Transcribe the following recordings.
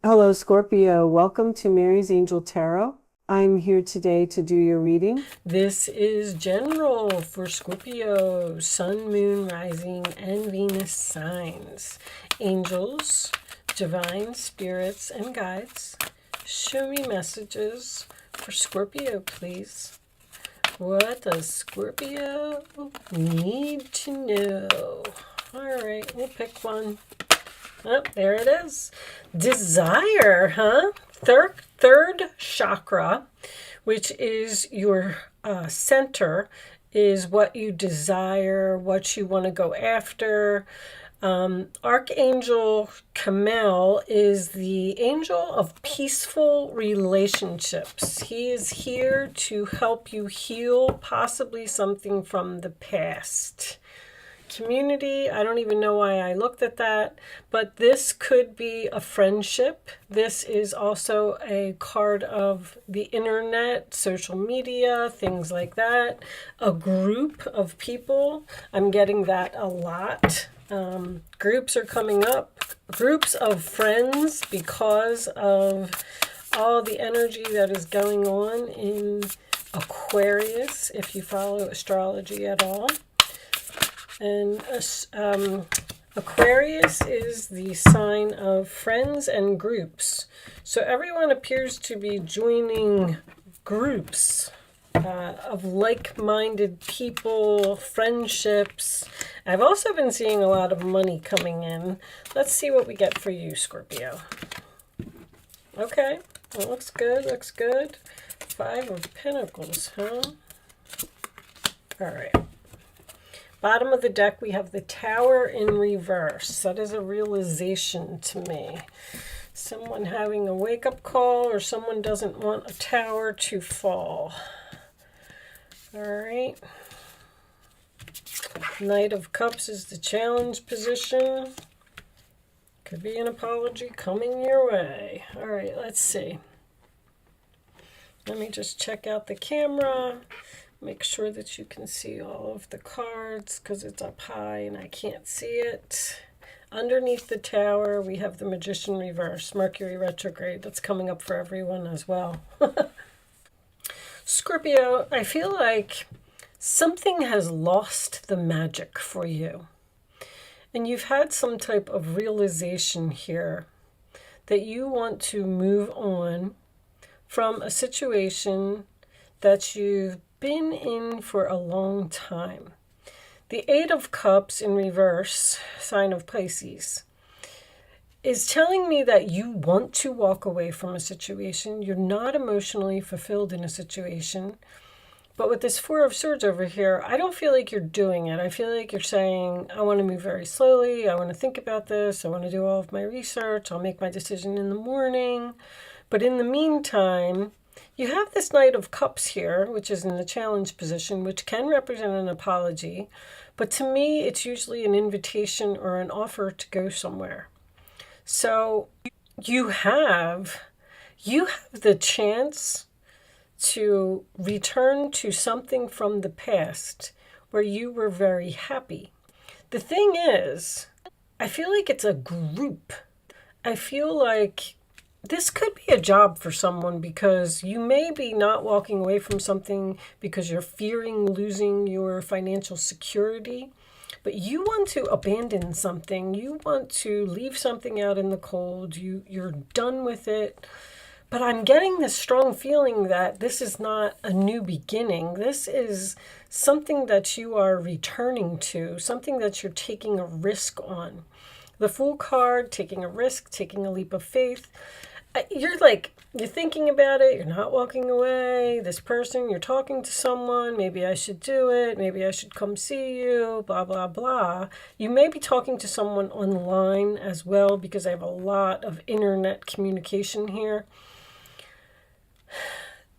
Hello, Scorpio. Welcome to Mary's Angel Tarot. I'm here today to do your reading. This is general for Scorpio, Sun, Moon, Rising, and Venus signs. Angels, divine spirits, and guides, show me messages for Scorpio, please. What does Scorpio need to know? All right, we'll pick one. Oh, there it is. Desire, huh? Third chakra, which is your center, is what you desire, what you want to go after. Archangel Kamel is the angel of peaceful relationships. He is here to help you heal possibly something from the past. Community, I don't even know why I looked at that, but this could be a friendship. This is also a card of the internet, social media, things like that. A group of people, I'm getting that a lot. Groups are coming up, groups of friends, because of all the energy that is going on in Aquarius, if you follow astrology at all. And Aquarius is the sign of friends and groups. So everyone appears to be joining groups of like-minded people, friendships. I've also been seeing a lot of money coming in. Let's see what we get for you, Scorpio. Okay, that looks good, looks good. Five of Pentacles, huh? All right. Bottom of the deck, we have the Tower in reverse. That is a realization to me. Someone having a wake-up call, or someone doesn't want a tower to fall. All right. Knight of Cups is the challenge position. Could be an apology coming your way. All right, let's see. Let me just check out the camera. Make sure that you can see all of the cards because it's up high and I can't see it. Underneath the Tower, we have the Magician reverse, Mercury retrograde. That's coming up for everyone as well. Scorpio, I feel like something has lost the magic for you. And you've had some type of realization here that you want to move on from a situation that you've been in for a long time. The Eight of Cups in reverse, sign of Pisces, is telling me that you want to walk away from a situation. You're not emotionally fulfilled in a situation. But with this Four of Swords over here, I don't feel like you're doing it. I feel like you're saying, I want to move very slowly. I want to think about this. I want to do all of my research. I'll make my decision in the morning. But in the meantime, you have this Knight of Cups here, which is in the challenge position, which can represent an apology. But to me, it's usually an invitation or an offer to go somewhere. So you have the chance to return to something from the past where you were very happy. The thing is, I feel like it's a group. I feel like this could be a job for someone because you may be not walking away from something because you're fearing losing your financial security, but you want to abandon something. You want to leave something out in the cold. You're done with it. But I'm getting this strong feeling that this is not a new beginning. This is something that you are returning to, something that you're taking a risk on. The Fool card, taking a risk, taking a leap of faith. You're thinking about it. You're not walking away. This person, you're talking to someone. Maybe I should do it. Maybe I should come see you, blah, blah, blah. You may be talking to someone online as well because I have a lot of internet communication here.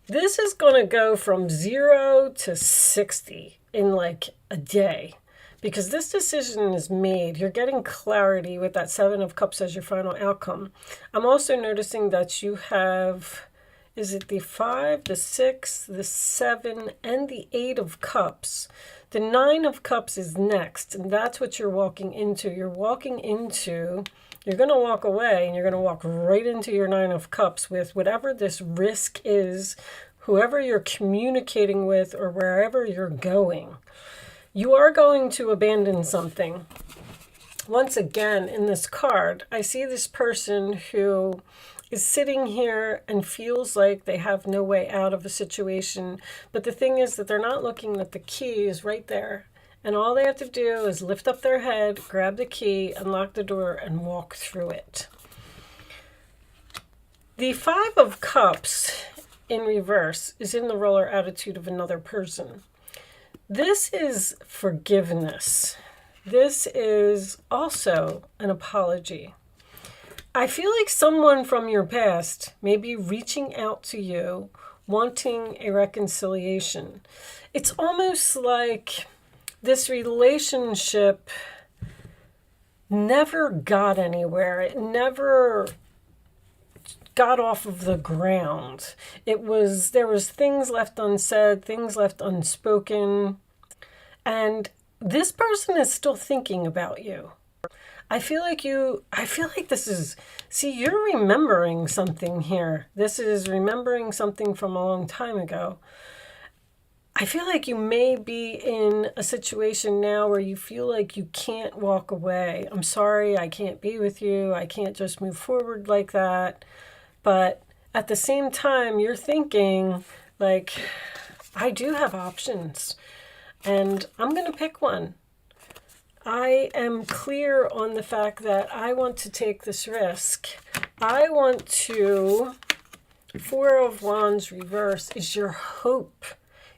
This is going to go from 0 to 60 in like a day because this decision is made. You're getting clarity with that Seven of Cups as your final outcome. I'm also noticing that you have, is it the 5, the 6, the 7, and the 8 of Cups. The 9 of Cups is next, and that's what you're walking into. You're walking into You're going to walk away and you're going to walk right into your Nine of Cups with whatever this risk is, whoever you're communicating with or wherever you're going. You are going to abandon something. Once again, in this card, I see this person who is sitting here and feels like they have no way out of a situation. But the thing is that they're not looking at the key is right there. And all they have to do is lift up their head, grab the key, unlock the door, and walk through it. The Five of Cups in reverse is in the roller attitude of another person. This is forgiveness. This is also an apology. I feel like someone from your past may be reaching out to you, wanting a reconciliation. It's almost like this relationship never got anywhere. It never got off of the ground. There was things left unsaid, things left unspoken, and this person is still thinking about you. I feel like this is, see, you're remembering something here. This is remembering something from a long time ago. I feel like you may be in a situation now where you feel like you can't walk away. I'm sorry, I can't be with you. I can't just move forward like that. But at the same time, you're thinking, like, I do have options, and I'm going to pick one. I am clear on the fact that I want to take this risk. I want to, Four of Wands reverse is your hope.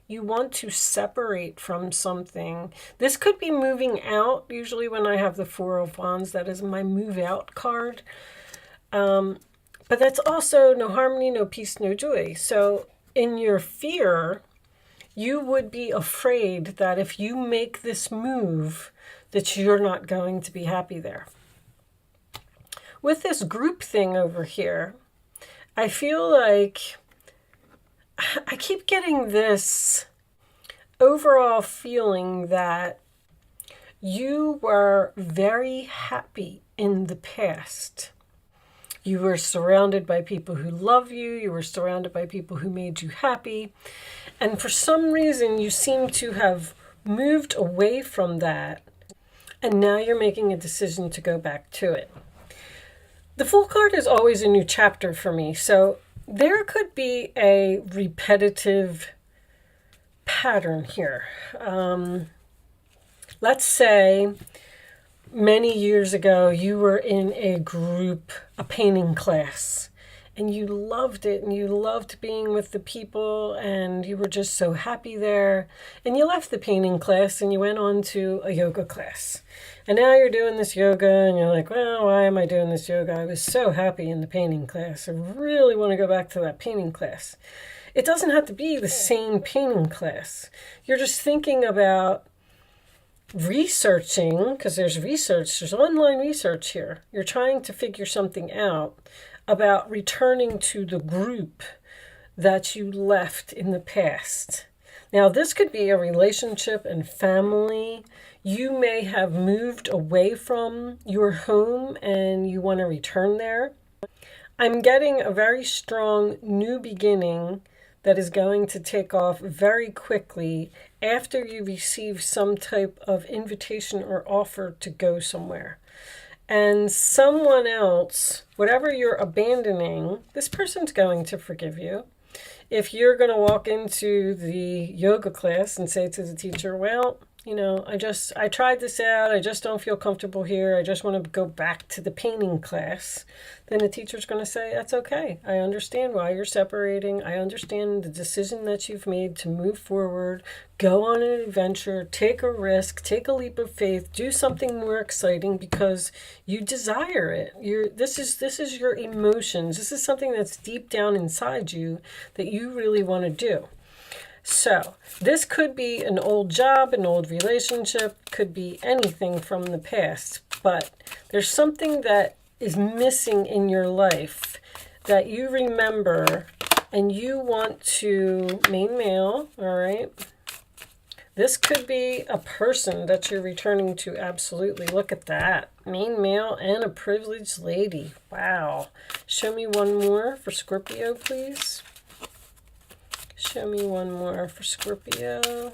You want to separate from something. This could be moving out. Usually when I have the Four of Wands, that is my move out card. But that's also no harmony, no peace, no joy. So in your fear, you would be afraid that if you make this move, that you're not going to be happy there. With this group thing over here, I feel like I keep getting this overall feeling that you were very happy in the past. You were surrounded by people who love you. You were surrounded by people who made you happy. And for some reason, you seem to have moved away from that. And now you're making a decision to go back to it. The Fool card is always a new chapter for me. So there could be a repetitive pattern here. Let's say many years ago, you were in a group, a painting class, and you loved it, and you loved being with the people, and you were just so happy there. And you left the painting class, and you went on to a yoga class. And now you're doing this yoga, and you're like, well, why am I doing this yoga? I was so happy in the painting class. I really want to go back to that painting class. It doesn't have to be the same painting class. You're just thinking about researching, because there's online research here. You're trying to figure something out about returning to the group that you left in the past. Now, this could be a relationship and family. You may have moved away from your home and you want to return there. I'm getting a very strong new beginning that is going to take off very quickly after you receive some type of invitation or offer to go somewhere. And someone else, whatever you're abandoning, this person's going to forgive you. If you're going to walk into the yoga class and say to the teacher, well, I tried this out. I just don't feel comfortable here. I just want to go back to the painting class. Then the teacher's going to say, that's okay. I understand why you're separating. I understand the decision that you've made to move forward, go on an adventure, take a risk, take a leap of faith, do something more exciting because you desire it. This is your emotions. This is something that's deep down inside you that you really want to do. So this could be an old job, an old relationship, could be anything from the past, but there's something that is missing in your life that you remember and you want to main male, all right? This could be a person that you're returning to, absolutely. Look at that. Main male and a privileged lady. Wow. Show me one more for Scorpio, please. Show me one more for Scorpio.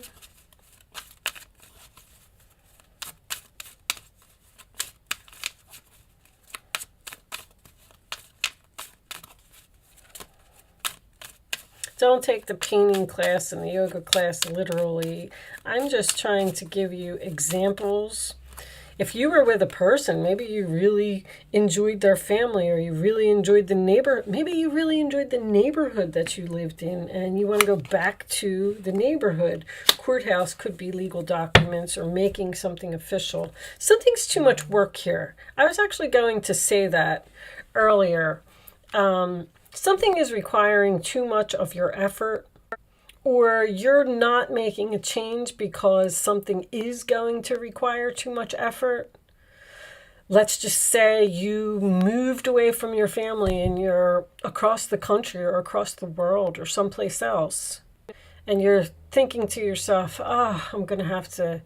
Don't take the painting class and the yoga class literally. I'm just trying to give you examples. If you were with a person, maybe you really enjoyed their family, or you really enjoyed the maybe you really enjoyed the neighborhood that you lived in and you want to go back to the neighborhood. Courthouse could be legal documents or making something official. Something's too much work here. I was actually going to say that earlier. Something is requiring too much of your effort, or you're not making a change because something is going to require too much effort. Let's just say you moved away from your family and you're across the country or across the world or someplace else. And you're thinking to yourself, I'm going to have to,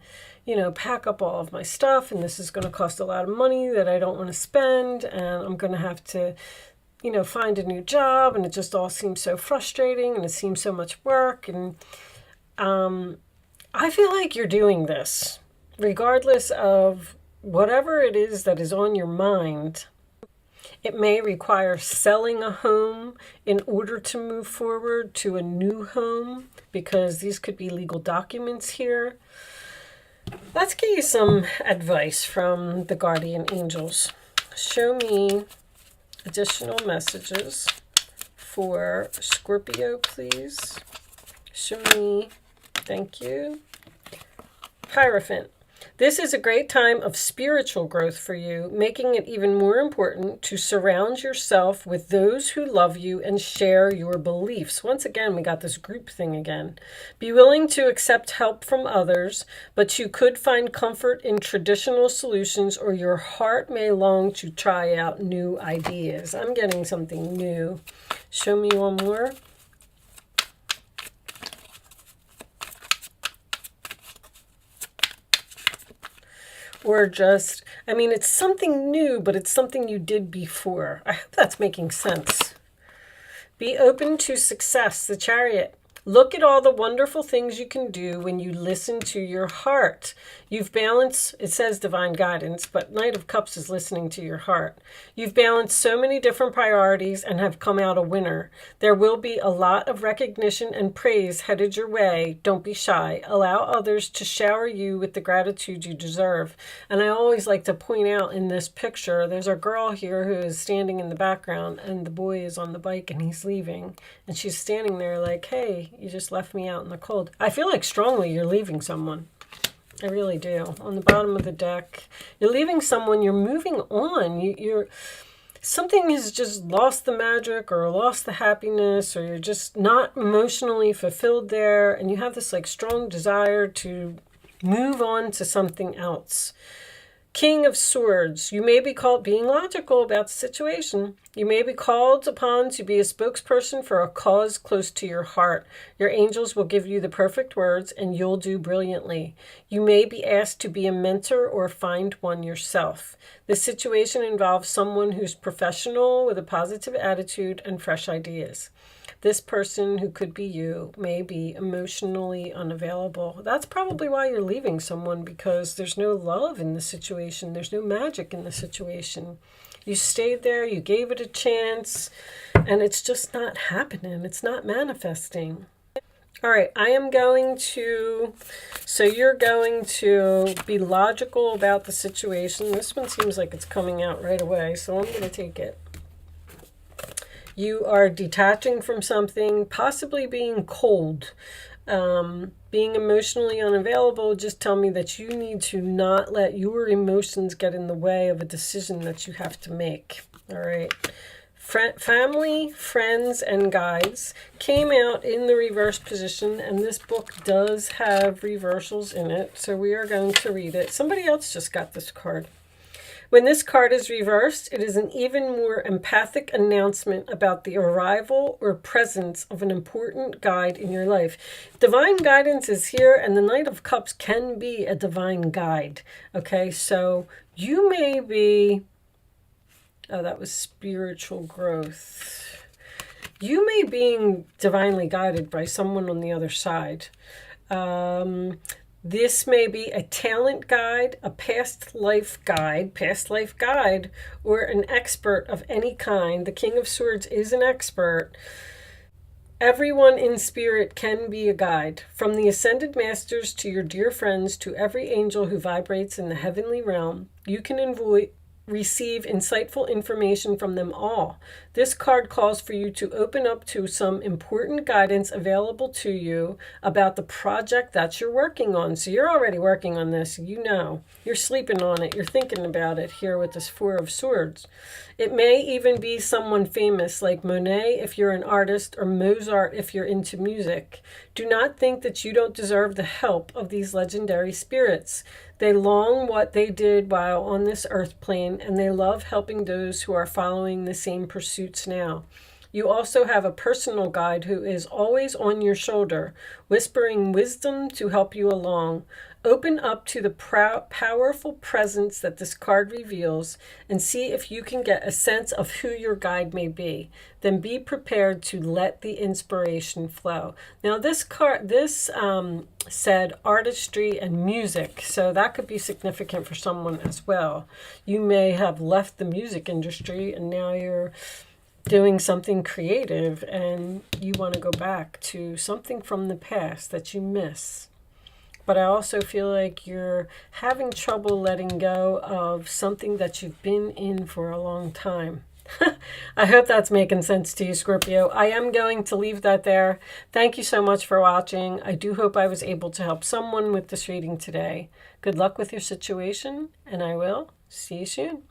pack up all of my stuff, and this is going to cost a lot of money that I don't want to spend, and I'm going to have to find a new job, and it just all seems so frustrating, and it seems so much work. And I feel like you're doing this regardless of whatever it is that is on your mind. It may require selling a home in order to move forward to a new home, because these could be legal documents here. Let's get you some advice from the guardian angels. Show me additional messages for Scorpio, please. Show me. Thank you. Hierophant. This is a great time of spiritual growth for you, making it even more important to surround yourself with those who love you and share your beliefs. Once again, we got this group thing again. Be willing to accept help from others, but you could find comfort in traditional solutions, or your heart may long to try out new ideas. I'm getting something new. Show me one more. Or just, it's something new, but it's something you did before. I hope that's making sense. Be open to success, the Chariot. Look at all the wonderful things you can do when you listen to your heart. You've balanced, it says divine guidance, but Knight of Cups is listening to your heart. You've balanced so many different priorities and have come out a winner. There will be a lot of recognition and praise headed your way. Don't be shy. Allow others to shower you with the gratitude you deserve. And I always like to point out in this picture, there's a girl here who is standing in the background, and the boy is on the bike and he's leaving. And she's standing there like, hey, you just left me out in the cold. I feel like strongly you're leaving someone. I really do. On the bottom of the deck, you're leaving someone, you're moving on. You're something has just lost the magic or lost the happiness, or you're just not emotionally fulfilled there, and you have this strong desire to move on to something else. King of Swords. You may be called, being logical about the situation, you may be called upon to be a spokesperson for a cause close to your heart. Your angels will give you the perfect words, and you'll do brilliantly. You may be asked to be a mentor or find one yourself. This situation involves someone who's professional with a positive attitude and fresh ideas. This person, who could be you, may be emotionally unavailable. That's probably why you're leaving someone, because there's no love in the situation. There's no magic in the situation. You stayed there, you gave it a chance, and it's just not happening. It's not manifesting. All right, I am going to, so you're going to be logical about the situation. This one seems like it's coming out right away, so I'm going to take it. You are detaching from something, possibly being cold, being emotionally unavailable. Just tell me that you need to not let your emotions get in the way of a decision that you have to make. All right. Family, friends, and guides came out in the reverse position, and this book does have reversals in it, so we are going to read it. Somebody else just got this card. When this card is reversed, it is an even more empathic announcement about the arrival or presence of an important guide in your life. Divine guidance is here, and the Knight of Cups can be a divine guide. Okay, so You may be, oh, that was spiritual growth. You may be being divinely guided by someone on the other side. This may be a talent guide, a past life guide, or an expert of any kind. The King of Swords is an expert. Everyone in spirit can be a guide. From the ascended masters to your dear friends to every angel who vibrates in the heavenly realm, you can receive insightful information from them all. This card calls for you to open up to some important guidance available to you about the project that you're working on. So you're already working on this. You know, you're sleeping on it. You're thinking about it here with this Four of Swords. It may even be someone famous like Monet if you're an artist, or Mozart if you're into music. Do not think that you don't deserve the help of these legendary spirits. They long what they did while on this earth plane, and they love helping those who are following the same pursuits now. You also have a personal guide who is always on your shoulder, whispering wisdom to help you along. Open up to the powerful presence that this card reveals and see if you can get a sense of who your guide may be. Then be prepared to let the inspiration flow. Now this card, said artistry and music, so that could be significant for someone as well. You may have left the music industry and now you're doing something creative and you want to go back to something from the past that you miss. But I also feel like you're having trouble letting go of something that you've been in for a long time. I hope that's making sense to you, Scorpio. I am going to leave that there. Thank you so much for watching. I do hope I was able to help someone with this reading today. Good luck with your situation, and I will see you soon.